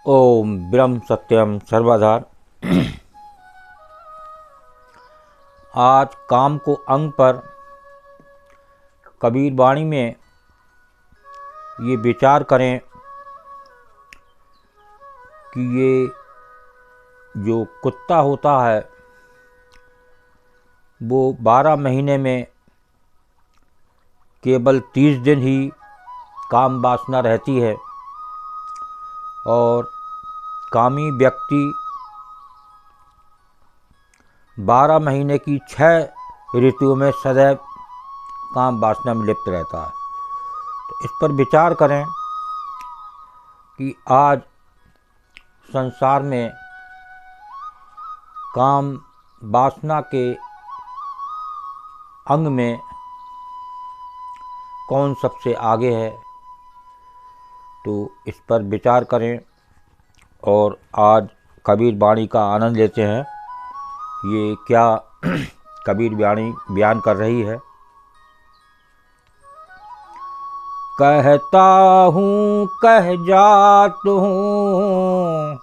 ओम ब्रह्म सत्यम सर्वाधार। आज काम को अंग पर कबीर वाणी में ये विचार करें कि ये जो कुत्ता होता है वो 12 महीने में केवल 30 दिन ही काम वासना रहती है और कामी व्यक्ति 12 महीने की 6 ऋतुओं में सदैव काम वासना में लिप्त रहता है। तो इस पर विचार करें कि आज संसार में काम वासना के अंग में कौन सबसे आगे है, तो इस पर विचार करें और आज कबीर वाणी का आनंद लेते हैं। ये क्या कबीर वाणी बयान कर रही है। कहता हूँ कह जात हूँ,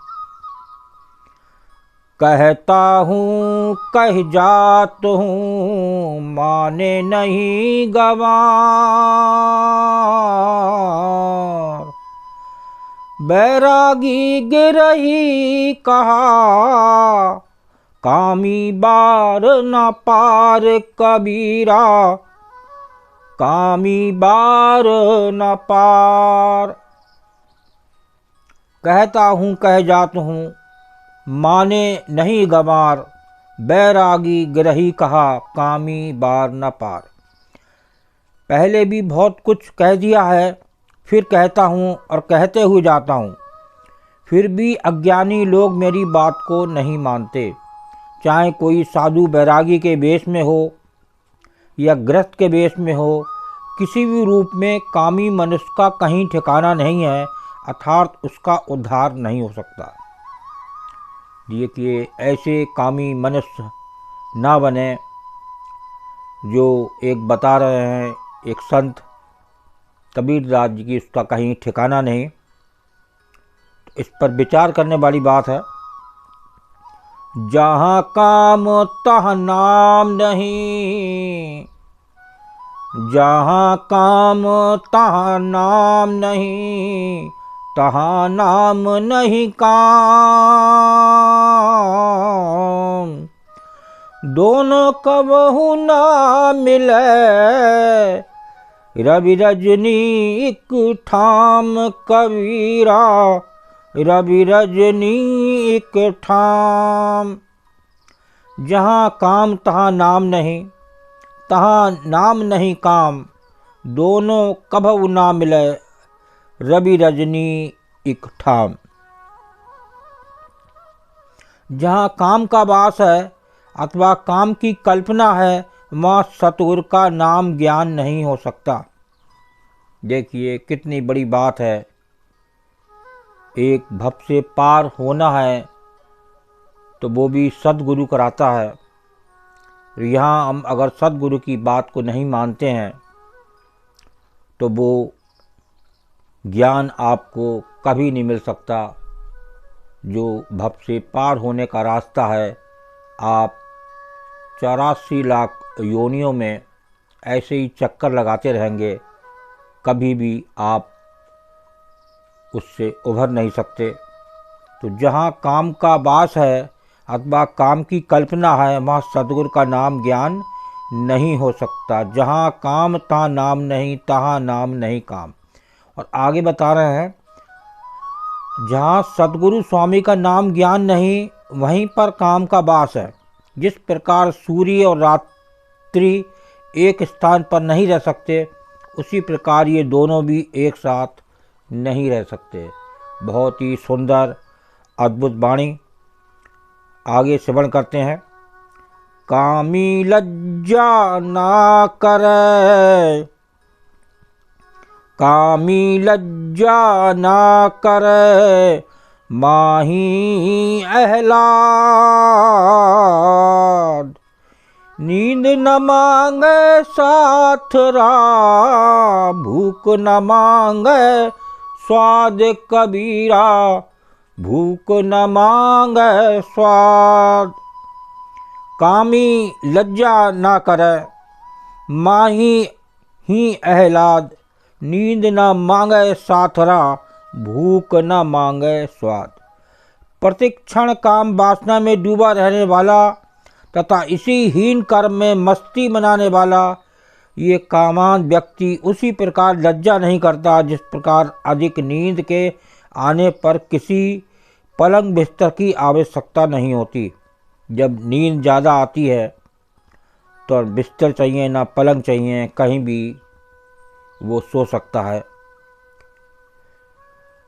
कहता हूँ कह जात हूँ, माने नहीं गवार। बैरागी गिरही कहा, कामी बार न पार कबीरा, कामी बार न पार। कहता हूँ कह जात हूँ, माने नहीं गंवार। बैरागी गिरही कहा, कामी बार न पार। पहले भी बहुत कुछ कह दिया है, फिर कहता हूँ और कहते हुए जाता हूँ। फिर भी अज्ञानी लोग मेरी बात को नहीं मानते। चाहे कोई साधु बैरागी के वेश में हो या गृहस्थ के वेश में हो, किसी भी रूप में कामी मनुष्य का कहीं ठिकाना नहीं है, अर्थात उसका उद्धार नहीं हो सकता। देखिए, ऐसे कामी मनुष्य ना बने जो एक बता रहे हैं, एक संत कबीरदास जी की उसका कहीं ठिकाना नहीं। तो इस पर विचार करने वाली बात है। जहाँ काम तहाँ नाम नहीं, जहाँ काम तहाँ नाम नहीं, तहाँ नाम नहीं काम। दोनों कबहु ना मिले, रवि रजनी एक ठाम कबीरा, रवि रजनी एक ठाम। जहाँ काम तहाँ नाम नहीं, तहाँ नाम नहीं काम। दोनों कबहु ना मिले, रवि रजनी एक ठाम। जहाँ काम का वास है अथवा काम की कल्पना है, वहाँ सतगुरु का नाम ज्ञान नहीं हो सकता। देखिए कितनी बड़ी बात है। एक भव से पार होना है तो वो भी सद्गुरु कराता है। यहाँ हम अगर सद्गुरु की बात को नहीं मानते हैं तो वो ज्ञान आपको कभी नहीं मिल सकता। जो भव से पार होने का रास्ता है, आप 84 लाख योनियों में ऐसे ही चक्कर लगाते रहेंगे, कभी भी आप उससे उभर नहीं सकते। तो जहाँ काम का वास है अथवा काम की कल्पना है, वहाँ सद्गुरु का नाम ज्ञान नहीं हो सकता। जहाँ काम तहाँ नाम नहीं, तहाँ नाम नहीं काम। और आगे बता रहे हैं, जहाँ सद्गुरु स्वामी का नाम ज्ञान नहीं, वहीं पर काम का वास है। जिस प्रकार सूर्य और रात्रि एक स्थान पर नहीं रह सकते, उसी प्रकार ये दोनों भी एक साथ नहीं रह सकते। बहुत ही सुंदर अद्भुत वाणी। आगे श्रवण करते हैं। कामी लज्जा ना करे, कामी लज्जा ना करे, माही अहलाद। नींद न मांगे साथ राह, भूख न मांगे स्वाद कबीरा, भूख न मांगे स्वाद। कामी लज्जा न करे, माही ही अहलाद। नींद न मांगे साथरा, भूख न मांगे स्वाद। प्रतिक्षण काम वासना में डूबा रहने वाला तथा इसी हीन कर्म में मस्ती मनाने वाला ये कामान व्यक्ति उसी प्रकार लज्जा नहीं करता जिस प्रकार अधिक नींद के आने पर किसी पलंग बिस्तर की आवश्यकता नहीं होती। जब नींद ज़्यादा आती है तो बिस्तर चाहिए ना पलंग चाहिए, कहीं भी वो सो सकता है।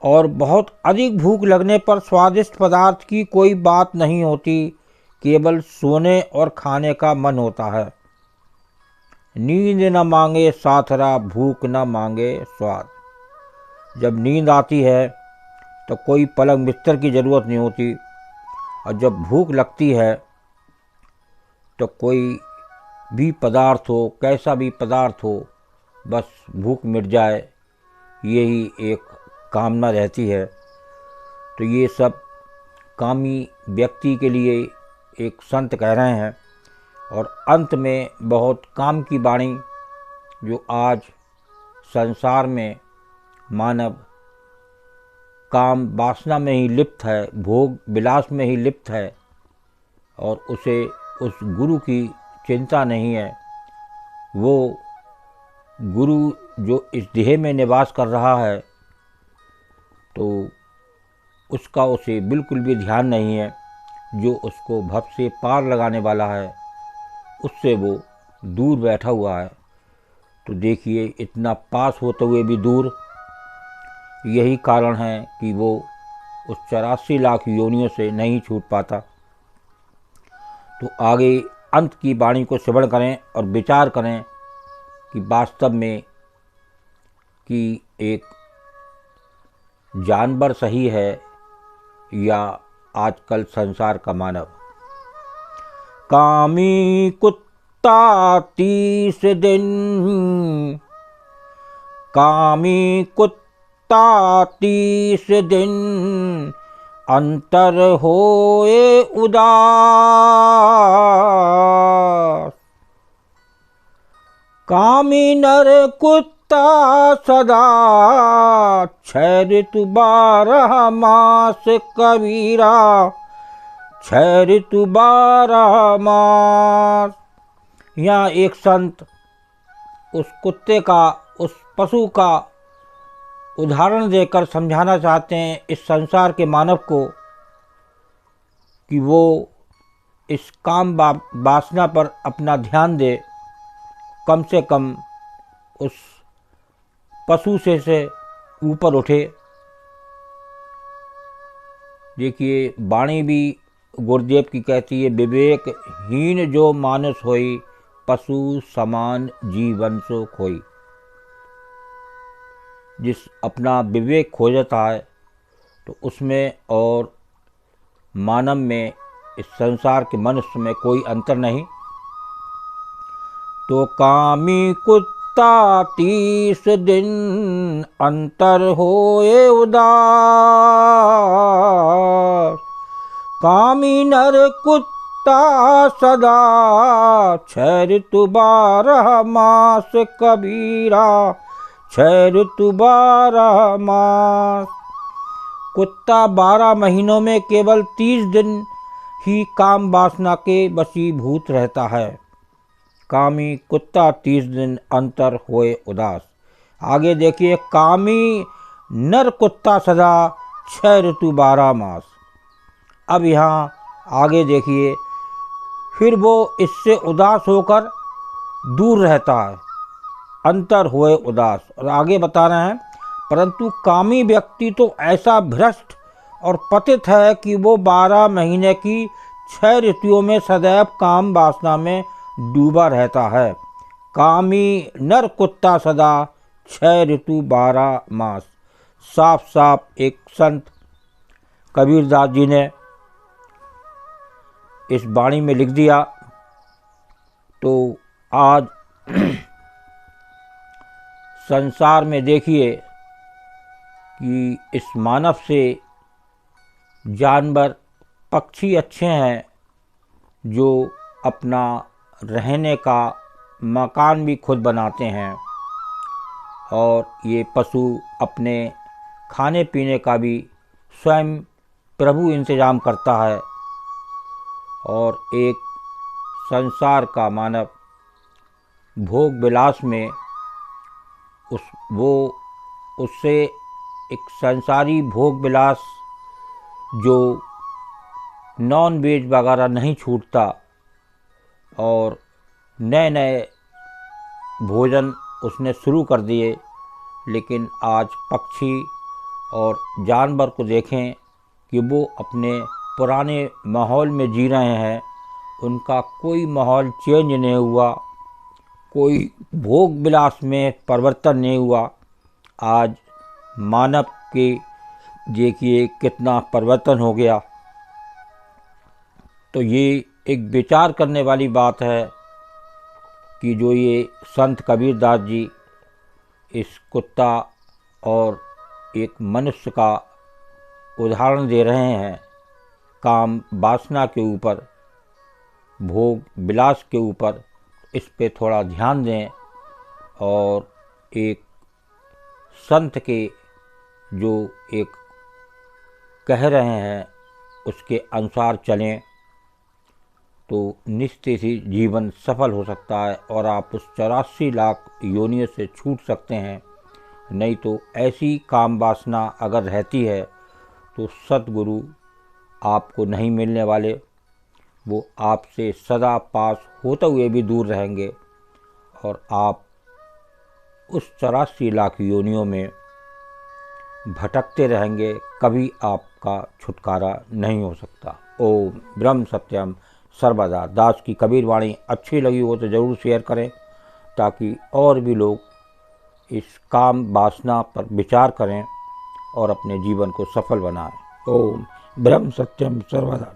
और बहुत अधिक भूख लगने पर स्वादिष्ट पदार्थ की कोई बात नहीं होती, केवल सोने और खाने का मन होता है। नींद न मांगे साथरा, भूख न मांगे स्वाद। जब नींद आती है तो कोई पलंग बिस्तर की ज़रूरत नहीं होती, और जब भूख लगती है तो कोई भी पदार्थ हो, कैसा भी पदार्थ हो, बस भूख मिट जाए, यही एक कामना रहती है। तो ये सब कामी व्यक्ति के लिए एक संत कह रहे हैं। और अंत में बहुत काम की वाणी, जो आज संसार में मानव काम वासना में ही लिप्त है, भोग विलास में ही लिप्त है, और उसे उस गुरु की चिंता नहीं है। वो गुरु जो इस देह में निवास कर रहा है तो उसका उसे बिल्कुल भी ध्यान नहीं है। जो उसको भव से पार लगाने वाला है उससे वो दूर बैठा हुआ है। तो देखिए, इतना पास होते हुए भी दूर, यही कारण है कि वो उस 84 लाख योनियों से नहीं छूट पाता। तो आगे अंत की वाणी को श्रवण करें और विचार करें कि वास्तव में कि एक जानवर सही है या आजकल संसार का मानव। कामी कुत्ता 30 दिन, कामी कुत्ता 30 दिन, अंतर होए उदास। कामी नर कुत्ता सदा, 6 ऋतु 12 मास कबीरा, 6 ऋतु 12 मास। यहाँ एक संत उस कुत्ते का, उस पशु का उदाहरण देकर समझाना चाहते हैं इस संसार के मानव को कि वो इस काम वासना पर अपना ध्यान दे, कम से कम उस पशु से ऊपर उठे। देखिए, वाणी भी गुरुदेव की कहती है, विवेकहीन जो मानुष होई, पशु समान जीवन सो खोई। जिस अपना विवेक खो जाता है तो उसमें और मानव में, इस संसार के मनुष्य में कोई अंतर नहीं। तो कामी कुत्ता 30 दिन, अंतर होए उदास। कामी नर कुत्ता सदा, 6 ऋतु 12 मास कबीरा, 6 ऋतु 12 मास। कुत्ता 12 महीनों में केवल 30 दिन ही काम वासना के वशीभूत रहता है। कामी कुत्ता 30 दिन, अंतर होए उदास। आगे देखिए, कामी नर कुत्ता सदा, 6 ऋतु 12 मास। अब यहाँ आगे देखिए, फिर वो इससे उदास होकर दूर रहता है, अंतर होए उदास। और आगे बता रहे हैं, परंतु कामी व्यक्ति तो ऐसा भ्रष्ट और पतित है कि वो 12 महीने की 6 ऋतुओं में सदैव काम वासना में डूबा रहता है। कामी नर कुत्ता सदा, 6 ऋतु 12 मास। साफ साफ एक संत कबीरदास जी ने इस वाणी में लिख दिया। तो आज संसार में देखिए कि इस मानव से जानवर पक्षी अच्छे हैं जो अपना रहने का मकान भी खुद बनाते हैं, और ये पशु अपने खाने पीने का भी स्वयं प्रभु इंतजाम करता है। और एक संसार का मानव भोग विलास में उससे एक संसारी भोग विलास जो नॉन वेज वगैरह नहीं छूटता, और नए नए भोजन उसने शुरू कर दिए। लेकिन आज पक्षी और जानवर को देखें कि वो अपने पुराने माहौल में जी रहे हैं, उनका कोई माहौल चेंज नहीं हुआ, कोई भोग विलास में परिवर्तन नहीं हुआ। आज मानव के देखिए कितना परिवर्तन हो गया। तो ये एक विचार करने वाली बात है कि जो ये संत कबीरदास जी इस कुत्ता और एक मनुष्य का उदाहरण दे रहे हैं, काम वासना के ऊपर, भोग विलास के ऊपर, इस पे थोड़ा ध्यान दें और एक संत के जो एक कह रहे हैं उसके अनुसार चलें तो निश्चित ही जीवन सफल हो सकता है और आप उस 84 लाख योनियों से छूट सकते हैं। नहीं तो ऐसी काम वासना अगर रहती है तो सतगुरु आपको नहीं मिलने वाले, वो आपसे सदा पास होते हुए भी दूर रहेंगे और आप उस 84 लाख योनियों में भटकते रहेंगे, कभी आपका छुटकारा नहीं हो सकता। ओम ब्रह्म सत्यम सर्वदा। दास की कबीर वाणी अच्छी लगी हो तो ज़रूर शेयर करें ताकि और भी लोग इस काम वासना पर विचार करें और अपने जीवन को सफल बनाएं। ओम ब्रह्म सत्यम सर्वदा।